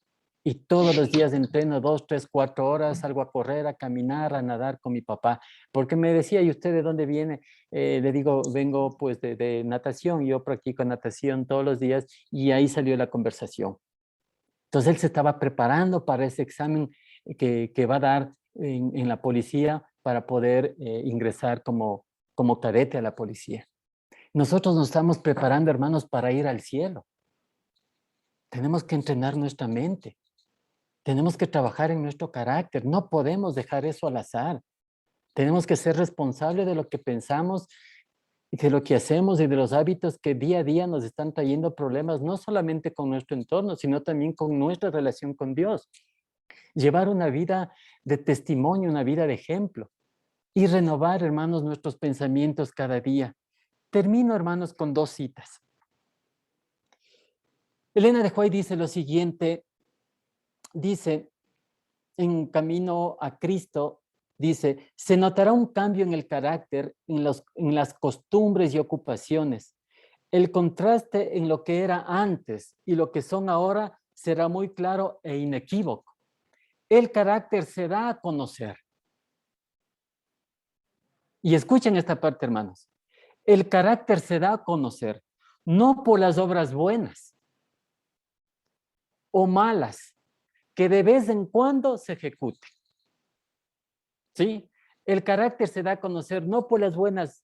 Y todos los días entreno 2, 3, 4 horas, salgo a correr, a caminar, a nadar con mi papá. Porque me decía, ¿y usted de dónde viene? Le digo, vengo pues de natación, yo practico natación todos los días y ahí salió la conversación. Entonces él se estaba preparando para ese examen que va a dar en la policía para poder ingresar como cadete a la policía. Nosotros nos estamos preparando, hermanos, para ir al cielo. Tenemos que entrenar nuestra mente. Tenemos que trabajar en nuestro carácter. No podemos dejar eso al azar. Tenemos que ser responsables de lo que pensamos y de lo que hacemos y de los hábitos que día a día nos están trayendo problemas, no solamente con nuestro entorno, sino también con nuestra relación con Dios. Llevar una vida de testimonio, una vida de ejemplo y renovar, hermanos, nuestros pensamientos cada día. Termino, hermanos, con 2 citas. Elena de White dice lo siguiente, dice, en Camino a Cristo, dice, se notará un cambio en el carácter, en las costumbres y ocupaciones. El contraste en lo que era antes y lo que son ahora será muy claro e inequívoco. El carácter se da a conocer. Y escuchen esta parte, hermanos. El carácter se da a conocer, no por las obras buenas o malas, que de vez en cuando se ejecuten. ¿Sí? El carácter se da a conocer no por las buenas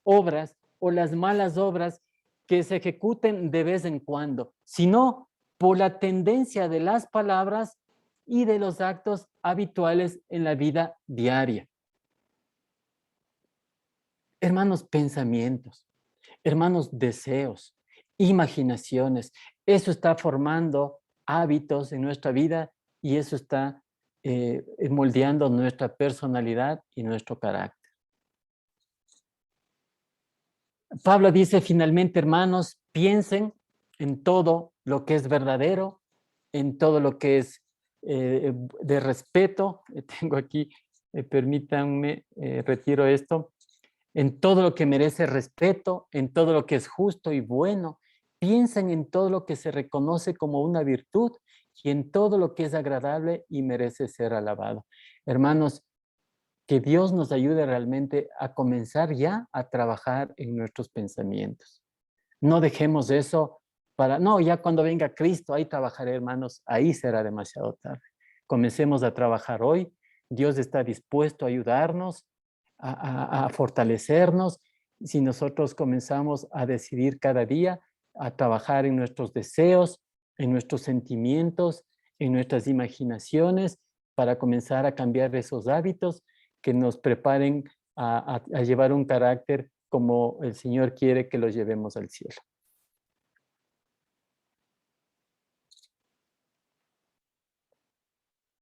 obras o las malas obras que se ejecuten de vez en cuando, sino por la tendencia de las palabras y de los actos habituales en la vida diaria. Hermanos, pensamientos, hermanos, deseos, imaginaciones, eso está formando hábitos en nuestra vida y eso está moldeando nuestra personalidad y nuestro carácter. Pablo dice finalmente, hermanos, piensen en todo lo que es verdadero, en todo lo que es de respeto. Tengo aquí, permítanme, retiro esto. En todo lo que merece respeto, en todo lo que es justo y bueno. Piensen en todo lo que se reconoce como una virtud y en todo lo que es agradable y merece ser alabado. Hermanos, que Dios nos ayude realmente a comenzar ya a trabajar en nuestros pensamientos. No dejemos eso para, no, ya cuando venga Cristo, ahí trabajaré, hermanos, ahí será demasiado tarde. Comencemos a trabajar hoy. Dios está dispuesto a ayudarnos, a fortalecernos. Si nosotros comenzamos a decidir cada día, a trabajar en nuestros deseos, en nuestros sentimientos, en nuestras imaginaciones, para comenzar a cambiar esos hábitos que nos preparen a llevar un carácter como el Señor quiere que lo llevemos al cielo.